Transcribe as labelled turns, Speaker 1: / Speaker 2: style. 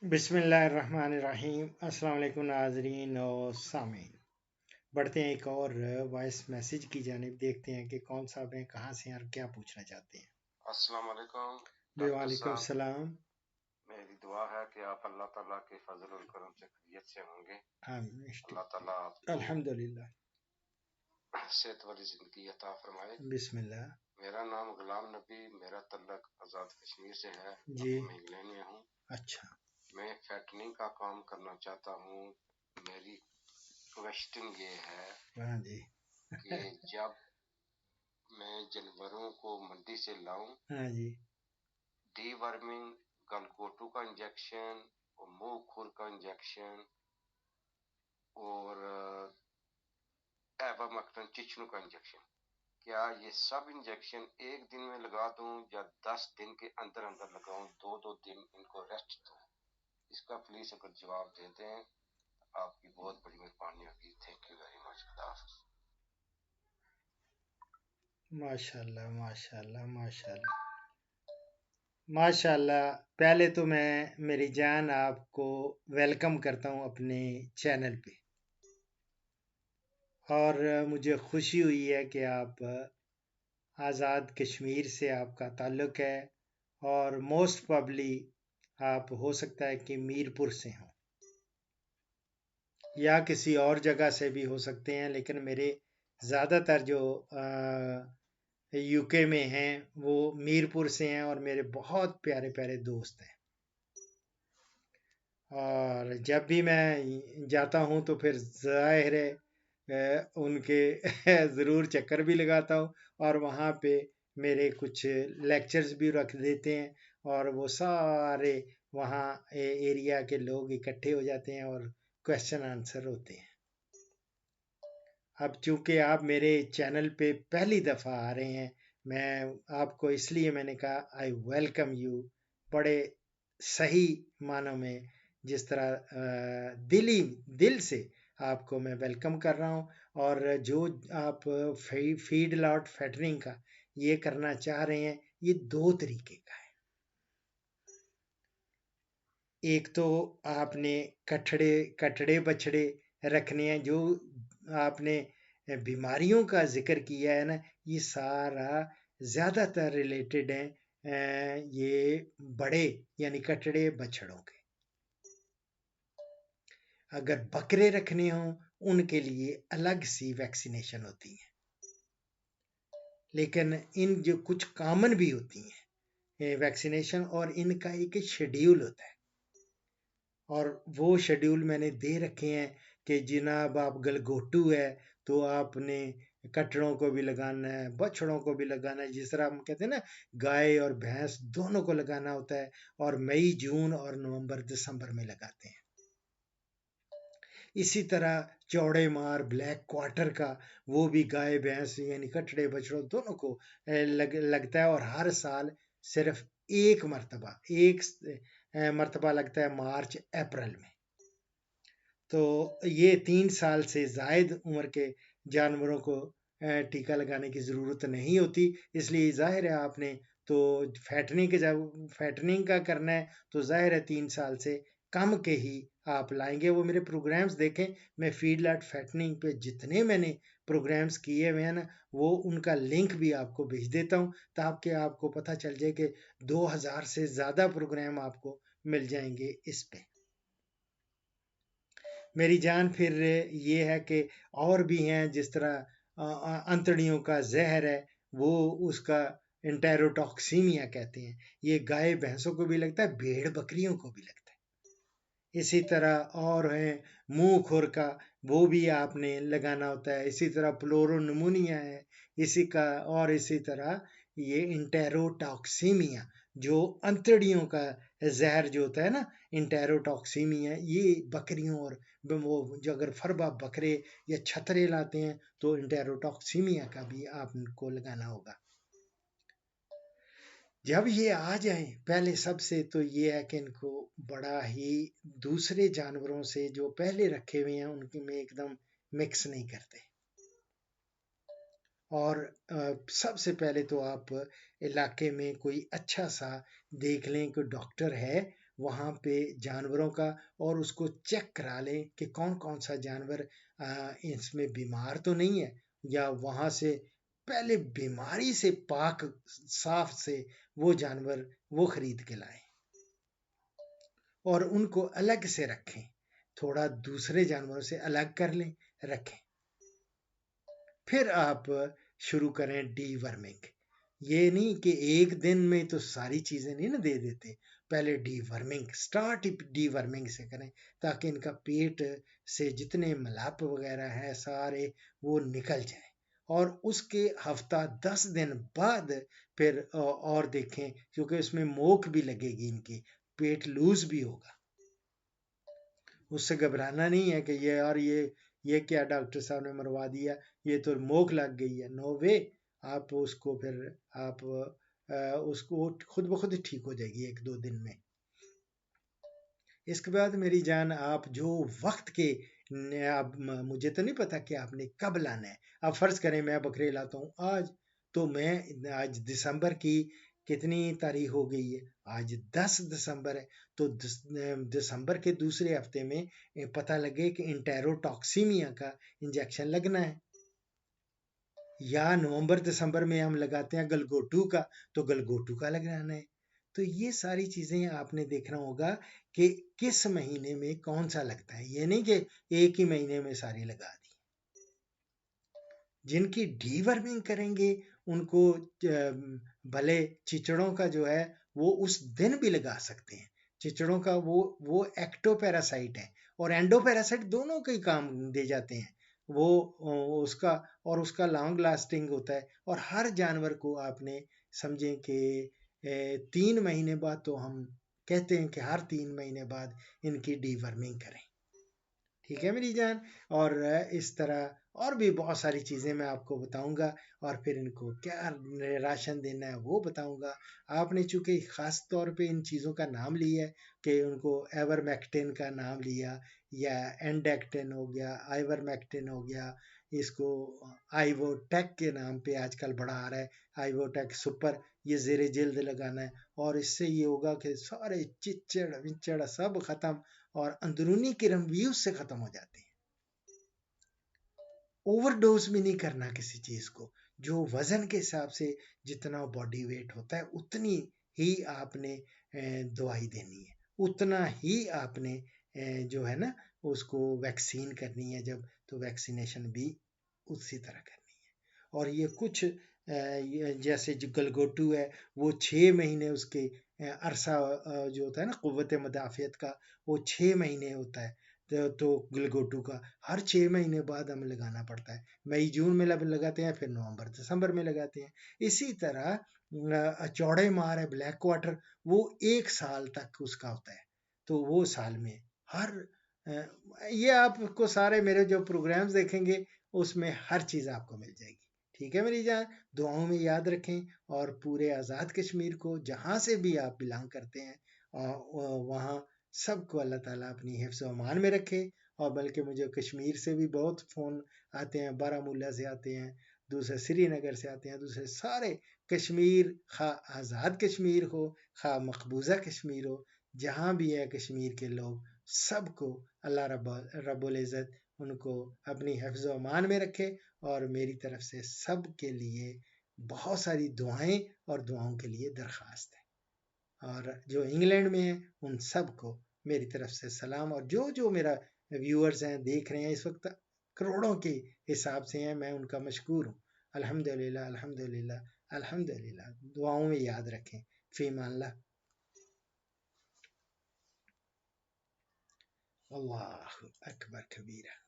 Speaker 1: बिस्मिल्लाहिर्रहमानिर्रहीम। अस्सलाम वालेकुम नाज़रीन और सामीन। बढ़ते हैं एक और वॉइस मैसेज की जानिब, देखते हैं कि कौन साहब हैं, कहाँ से हैं और क्या पूछना चाहते हैं।
Speaker 2: अस्सलाम वालेकुम डॉक्टर
Speaker 1: वालेकुम
Speaker 2: साहब।
Speaker 1: सलाम।
Speaker 2: मेरी दुआ है कि आप अल्लाह ताला के फजल और करम से खैरियत से होंगे।
Speaker 1: आमीन।
Speaker 2: अल्लाह ताला आपको
Speaker 1: अल्हम्दुलिल्लाह।
Speaker 2: सेहत वाली जिंदगी अता फरमाए।
Speaker 1: बिस्मिल्लाह।
Speaker 2: मेरा नाम गुलाम नबी, मेरा तल्लक आज़ाद कश्मीर से है।
Speaker 1: जी।
Speaker 2: अब मैं इंग्लैंड में हूँ।
Speaker 1: अच्छा।
Speaker 2: मैं फैटनिंग का काम करना चाहता हूँ। मेरी क्वेश्चन ये है
Speaker 1: हाँ जी।
Speaker 2: कि जब मैं जानवरों को मंडी से लाऊं,
Speaker 1: हाँ जी।
Speaker 2: डीवर्मिंग, गलगोटू का इंजेक्शन और मुंह खुर का इंजेक्शन और एवामैक्टिन चिचनू का इंजेक्शन, क्या ये सब इंजेक्शन एक दिन में लगा दूं या 10 दिन के अंदर अंदर लगाऊं, दो दिन इनको रेस्ट दूं? इसका प्लीज अगर जवाब दे दें आपकी बहुत बड़ी मेहरबानी होगी। Thank you very much.
Speaker 1: माशाल्लाह माशाल्लाह माशाल्लाह माशाल्लाह। पहले तो मैं मेरी जान आपको वेलकम करता हूँ अपने चैनल पे, और मुझे खुशी हुई है कि आप आज़ाद कश्मीर से आपका ताल्लुक़ है, और मोस्ट प्रॉब्ली आप हो सकता है कि मीरपुर से हों या किसी और जगह से भी हो सकते हैं, लेकिन मेरे ज़्यादातर जो यूके में हैं वो मीरपुर से हैं और मेरे बहुत प्यारे प्यारे दोस्त हैं। और जब भी मैं जाता हूँ तो फिर ज़ाहिर है उनके ज़रूर चक्कर भी लगाता हूँ, और वहाँ पे मेरे कुछ लेक्चर्स भी रख देते हैं, और वो सारे वहाँ एरिया के लोग इकट्ठे हो जाते हैं और क्वेश्चन आंसर होते हैं। अब चूंकि आप मेरे चैनल पे पहली दफ़ा आ रहे हैं, मैं आपको इसलिए मैंने कहा आई वेलकम यू, बड़े सही मानों में, जिस तरह दिल से आपको मैं वेलकम कर रहा हूँ। और जो आप फीड लॉट फैटरिंग का ये करना चाह रहे हैं, ये दो तरीके का है। एक तो आपने कटड़े कटड़े बछड़े रखने हैं, जो आपने बीमारियों का जिक्र किया है ना, ये सारा ज़्यादातर रिलेटेड है ये बड़े यानी कटड़े बछड़ों के। अगर बकरे रखने हों उनके लिए अलग सी वैक्सीनेशन होती है, लेकिन इन जो कुछ कॉमन भी होती हैं वैक्सीनेशन, और इनका एक शेड्यूल होता है, और वो शेड्यूल मैंने दे रखे हैं कि जनाब आप गलगोटू है तो आपने कटड़ों को भी लगाना है, बछड़ों को भी लगाना है, जिस तरह हम कहते हैं ना गाय और भैंस दोनों को लगाना होता है, और मई जून और नवंबर दिसंबर में लगाते हैं। इसी तरह चौड़े मार ब्लैक क्वार्टर का वो भी गाय भैंस यानी कटड़े बछड़ों दोनों को लगता है, और हर साल सिर्फ एक मर्तबा लगता है, मार्च अप्रैल में। तो ये 3 साल से जायद उम्र के जानवरों को टीका लगाने की ज़रूरत नहीं होती, इसलिए जाहिर है आपने तो फैटनिंग का करना है तो जाहिर है 3 साल से कम के ही आप लाएंगे। वो मेरे प्रोग्राम्स देखें, मैं फीडलॉट फैटनिंग पे जितने मैंने प्रोग्राम्स किए हुए हैं ना, वो उनका लिंक भी आपको भेज देता हूँ, ताकि आपको पता चल जाए कि 2000 से ज़्यादा प्रोग्राम आपको मिल जाएंगे इस पे। मेरी जान फिर ये है कि और भी हैं, जिस तरह अंतड़ियों का जहर है, वो उसका इंटेरोटॉक्सीमिया कहते हैं, ये गाय भैंसों को भी लगता है, भेड़ बकरियों को भी लगता है। इसी तरह और है मुंह खुर का, वो भी आपने लगाना होता है। इसी तरह प्लोरोनमोनिया है इसी का, और इसी तरह ये इंटेरोटॉक्सीमिया जो अंतड़ियों का जहर जो होता है ना, इंटेरोटॉक्सीमिया, ये बकरियों और वो जो अगर फरबा बकरे या छतरे लाते हैं तो इंटेरोटॉक्सीमिया का भी आपको लगाना होगा। जब ये आ जाए, पहले सबसे तो ये है कि इनको बड़ा ही दूसरे जानवरों से जो पहले रखे हुए हैं उनके में एकदम मिक्स नहीं करते। और सबसे पहले तो आप इलाके में कोई अच्छा सा देख लें, कोई डॉक्टर है वहाँ पे जानवरों का और उसको चेक करा लें कि कौन कौन सा जानवर इसमें बीमार तो नहीं है, या वहाँ से पहले बीमारी से पाक साफ से वो जानवर वो खरीद के लाएं और उनको अलग से रखें, थोड़ा दूसरे जानवरों से अलग कर लें, रखें। फिर आप शुरू करें डीवर्मिंग। ये नहीं कि एक दिन में तो सारी चीजें नहीं ना दे देते, पहले डीवर्मिंग स्टार्ट डीवर्मिंग से करें ताकि इनका पेट से जितने मलाप वगैरह है सारे वो निकल जाए, और उसके हफ्ता 10 दिन बाद फिर और देखें, क्योंकि उसमें मोक भी लगेगी, इनकी पेट लूज भी होगा। उससे घबराना नहीं है कि ये यार ये क्या डॉक्टर साहब ने मरवा दिया, ये तो मोक लग गई है। नो वे, आप उसको फिर आप उसको खुद ब खुद ठीक हो जाएगी 1-2 दिन में। इसके बाद मेरी जान, आप जो वक्त के आप मुझे तो नहीं पता कि आपने कब लाना है। आप फर्ज करें मैं बकरे लाता हूँ आज, तो मैं आज दिसंबर की कितनी तारीख हो गई है, आज 10 दिसंबर है, तो दिसंबर के दूसरे हफ्ते में पता लगे कि इंटेरोटॉक्सीमिया का इंजेक्शन लगना है, या नवंबर दिसंबर में हम लगाते हैं गलगोटू का, तो गलगोटू का लगाना है। तो ये सारी चीजें आपने देखना होगा कि किस महीने में कौन सा लगता है, ये नहीं कि एक ही महीने में सारी लगा दी। जिनकी डीवर्मिंग करेंगे उनको भले चिचड़ों का जो है वो उस दिन भी लगा सकते हैं। चिचड़ों का वो एक्टोपैरासाइट है और एंडोपैरासाइट दोनों के काम दे जाते हैं। वो उसका और उसका लॉन्ग लास्टिंग होता है, और हर जानवर को आपने समझें कि 3 महीने बाद, तो हम कहते हैं कि हर 3 महीने बाद इनकी डीवर्मिंग करें। ठीक है मेरी जान। और इस तरह और भी बहुत सारी चीज़ें मैं आपको बताऊंगा, और फिर इनको क्या राशन देना है वो बताऊंगा। आपने चूंकि ख़ास तौर पे इन चीज़ों का नाम लिया है कि उनको एवरमेक्टिन का नाम लिया, या एंडेक्टिन हो गया, आइवरमेक्टिन हो गया, इसको आइवोटेक के नाम पे आजकल बड़ा आ रहा है, आइवोटेक सुपर, ये ज़ेरे जिल्द लगाना है, और इससे ये होगा कि सारे चिचड़ विचड़ सब ख़त्म, और अंदरूनी किरण भी उससे खत्म हो जाती है। ओवरडोज भी नहीं करना किसी चीज को, जो वजन के हिसाब से जितना बॉडी वेट होता है उतनी ही आपने दवाई देनी है, उतना ही आपने जो है ना उसको वैक्सीन करनी है, जब तो वैक्सीनेशन भी उसी तरह करनी है। और ये कुछ जैसे जो गलगोटू है वो 6 महीने उसके अरसा जो होता है ना कुव्वत मदाफियत का, वो 6 महीने होता है। तो गलगोटू का हर 6 महीने बाद हमें लगाना पड़ता है। मई जून में लगाते हैं, फिर नवंबर दिसंबर में लगाते हैं। इसी तरह चौड़े मार है ब्लैक क्वार्टर, वो 1 साल तक उसका होता है, तो वो साल में हर ये आपको सारे मेरे जो प्रोग्राम्स देखेंगे उसमें हर चीज़ आपको मिल जाएगी। ठीक है मेरी जान, दुआओं में याद रखें, और पूरे आज़ाद कश्मीर को जहाँ से भी आप बिलोंग करते हैं वहाँ सबको अल्लाह ताला अपनी हिफ्ज़ व अमान में रखे। और बल्कि मुझे कश्मीर से भी बहुत फ़ोन आते हैं, बारामूला से आते हैं, दूसरे श्रीनगर से आते हैं, दूसरे सारे कश्मीर, खा आज़ाद कश्मीर हो, खा मकबूजा कश्मीर हो, जहाँ भी है कश्मीर के लोग, सबको अल्लाह रब्बुल इज़्ज़त उनको अपनी हिफ्ज़ व अमान में रखे। और मेरी तरफ से सब के लिए बहुत सारी दुआएं और दुआओं के लिए दरख्वास्त है। और जो इंग्लैंड में है उन सब को मेरी तरफ से सलाम, और जो जो मेरा व्यूअर्स हैं देख रहे हैं इस वक्त करोड़ों के हिसाब से हैं, मैं उनका मशकूर हूँ। अल्हम्दुलिल्लाह अल्हम्दुलिल्लाह अल्हम्दुलिल्लाह। दुआओं में याद रखें। फ़ीमान अल्लाह। अल्लाह अकबर कबीरा।